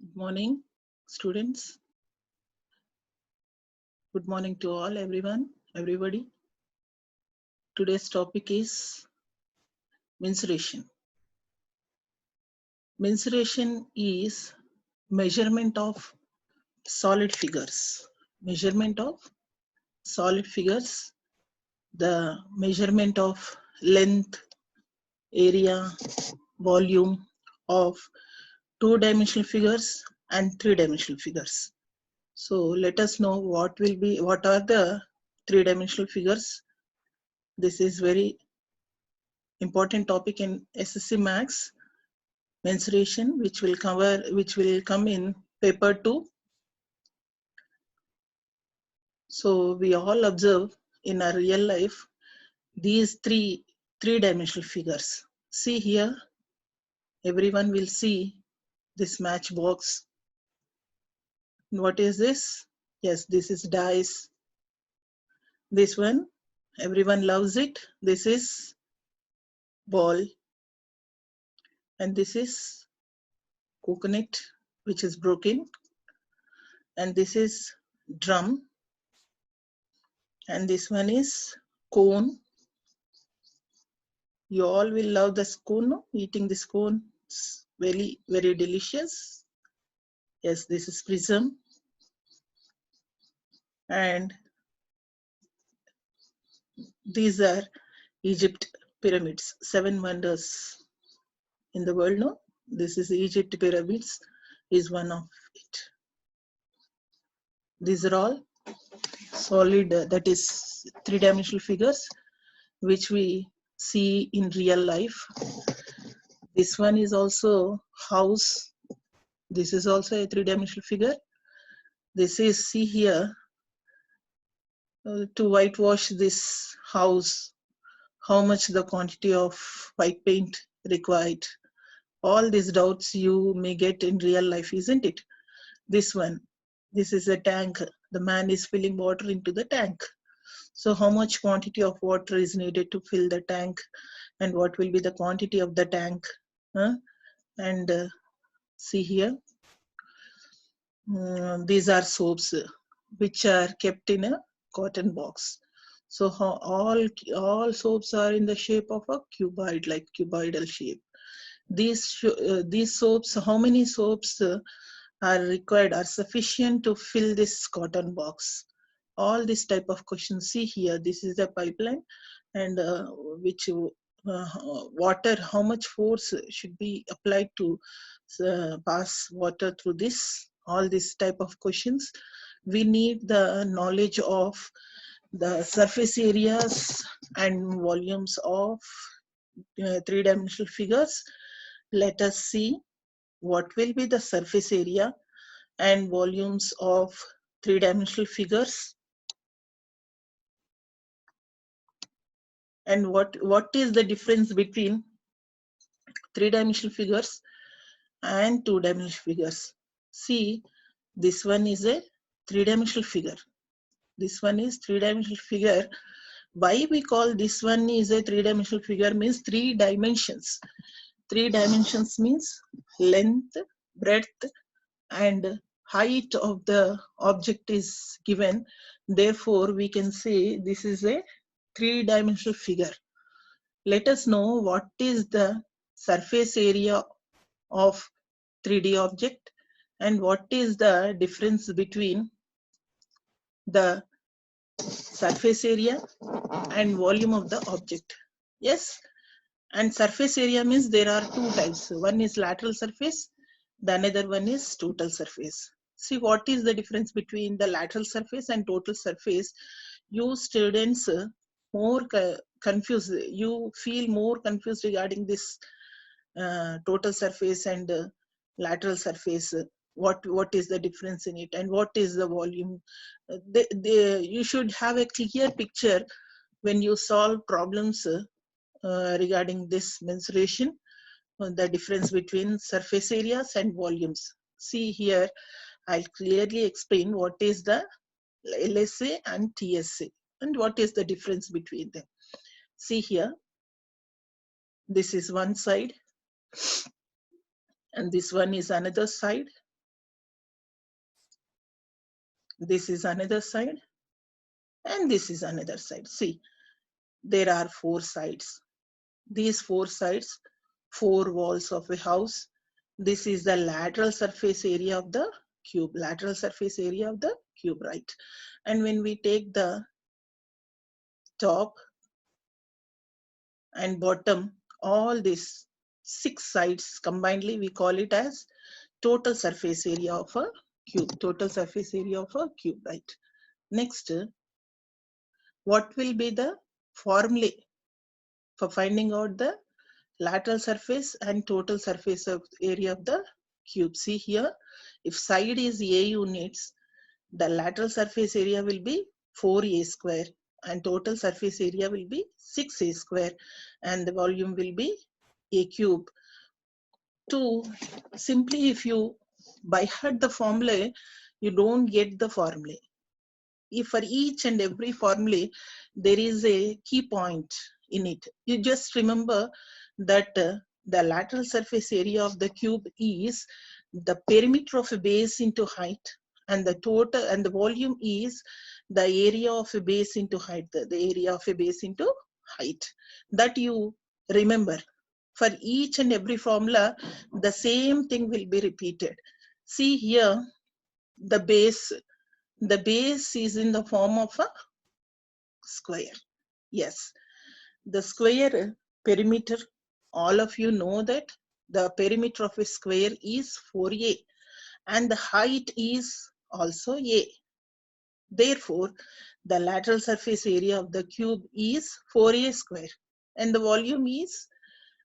Good morning, students. Good morning to all, everybody. Today's topic is mensuration. Mensuration is measurement of solid figures. Measurement of solid figures, the measurement of length, area, volume of two-dimensional figures and three-dimensional figures. So let us know what are the three-dimensional figures. This is very important topic in SSC Max, mensuration, which will come in paper 2. So we all observe in our real life these three-dimensional figures. See here, everyone will see this matchbox. What is this? Yes, this is dice. This one, everyone loves it. This is ball. And this is coconut, which is broken. And this is drum. And this one is cone. You all will love the scone, no? Eating this cone. It's very, very delicious. Yes, this is prism. And these are Egypt pyramids, 7 wonders in the world, no? This is Egypt pyramids, is one of it. These are all solid, that is three-dimensional figures, which we see in real life. This one is also house. This is also a three-dimensional figure. This is, see here, to whitewash this house, how much the quantity of white paint required. All these doubts you may get in real life, isn't it? This one, this is a tank. The man is filling water into the tank. So how much quantity of water is needed to fill the tank, and what will be the quantity of the tank? And see here, these are soaps which are kept in a cotton box. So all soaps are in the shape of a cuboid, like cuboidal shape. These soaps, how many soaps are required, are sufficient to fill this cotton box? All this type of questions. See here, this is a pipeline, and water, how much force should be applied to pass water through this? All this type of questions. We need the knowledge of the surface areas and volumes of three-dimensional figures. Let us see what will be the surface area and volumes of three-dimensional figures, and what is the difference between three-dimensional figures and two-dimensional figures. See, this one is a three-dimensional figure. This one is three-dimensional figure. Why we call this one is a three-dimensional figure means 3 dimensions. 3 dimensions means length, breadth, and height of the object is given. Therefore, we can say this is a 3-dimensional figure. Let us know what is the surface area of 3D object and what is the difference between the surface area and volume of the object. Yes, and surface area means there are 2 types. One is lateral surface, the another one is total surface. See, what is the difference between the lateral surface and total surface? You students more confused, you feel more confused regarding this total surface and lateral surface. What is the difference in it and what is the volume? You should have a clear picture when you solve problems regarding this mensuration, the difference between surface areas and volumes. See here, I'll clearly explain what is the LSA and TSA and what is the difference between them. See here, this is one side and this one is another side. This is another side and this is another side. See, there are 4 sides. These 4 sides, 4 walls of a house. This is the lateral surface area of the cube, lateral surface area of the cube, right? And when we take the top and bottom, all these 6 sides combinedly, we call it as total surface area of a cube, total surface area of a cube, right? Next, what will be the formula for finding out the lateral surface and total surface of area of the cube? See here, if side is A units, the lateral surface area will be 4A square and total surface area will be 6A square and the volume will be A cube. To simply, if you by heart the formula, you don't get the formula. If for each and every formula, there is a key point in it. You just remember that the lateral surface area of the cube is the perimeter of a base into height, and the total and the volume is the area of a base into height, the area of a base into height. That you remember. For each and every formula, the same thing will be repeated. See here, the base is in the form of a square. Yes, the square perimeter, all of you know that the perimeter of a square is 4A and the height is also A. Therefore, the lateral surface area of the cube is 4A square and the volume is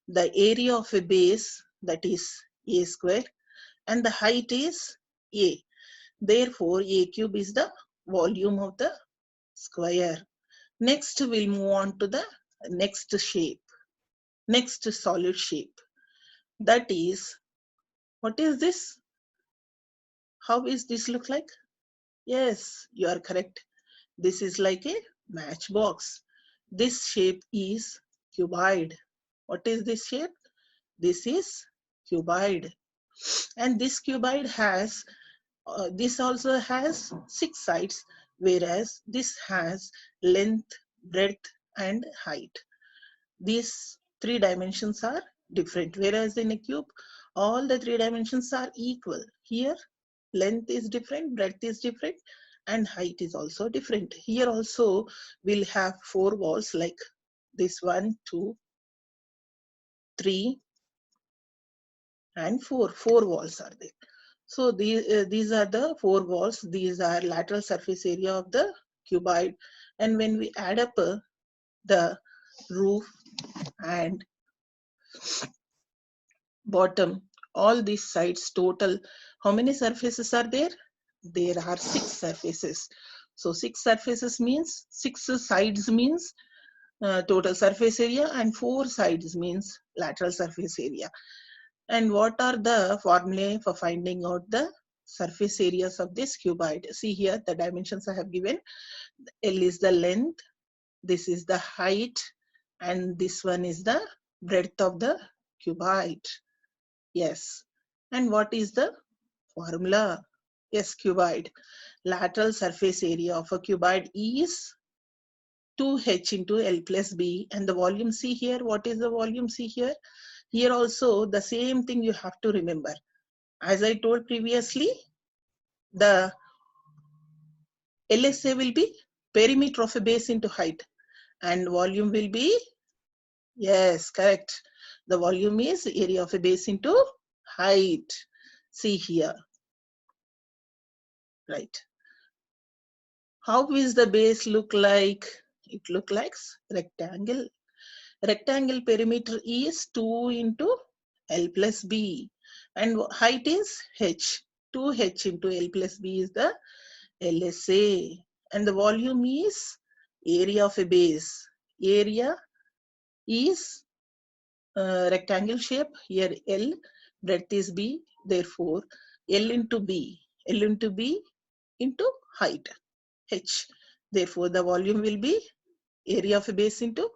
the area of a base, that is A square, and the height is A. Therefore, A cube is the volume of the square. Next, we'll move on to the next shape, next solid shape. That is, what is this? How is this look like? Yes, you are correct. This is like a matchbox. This shape is cuboid. What is this shape? This is cuboid. And this cuboid has, this also has 6 sides, whereas this has length, breadth, and height. These 3 dimensions are different, whereas in a cube, all the 3 dimensions are equal. Here, length is different, breadth is different, and height is also different. Here also, we'll have 4 walls like this 1, 2, 3, and 4. 4 walls are there. So these are the 4 walls. These are lateral surface area of the cuboid. And when we add up the roof and bottom, all these sides total, how many surfaces are there? There are 6 surfaces. So 6 surfaces means 6 sides means total surface area, and 4 sides means lateral surface area. And what are the formulae for finding out the surface areas of this cuboid? See here, the dimensions I have given. L is the length, this is the height, and this one is the breadth of the cuboid. Yes. And what is the formula? Yes, cuboid. Lateral surface area of a cuboid is 2h into L plus B. And the volume, see here, what is the volume? See here. Here also the same thing you have to remember. As I told previously, the LSA will be perimeter of a base into height, and volume will be, yes, correct. The volume is area of a base into height. See here, right? How is the base look like? It look like rectangle. Rectangle perimeter is 2 into L plus B, and height is h. 2h into L plus B is the LSA, and the volume is area of a base. Area is rectangle shape. Here L, breadth is B, therefore L into B into height h. Therefore the volume will be area of a base into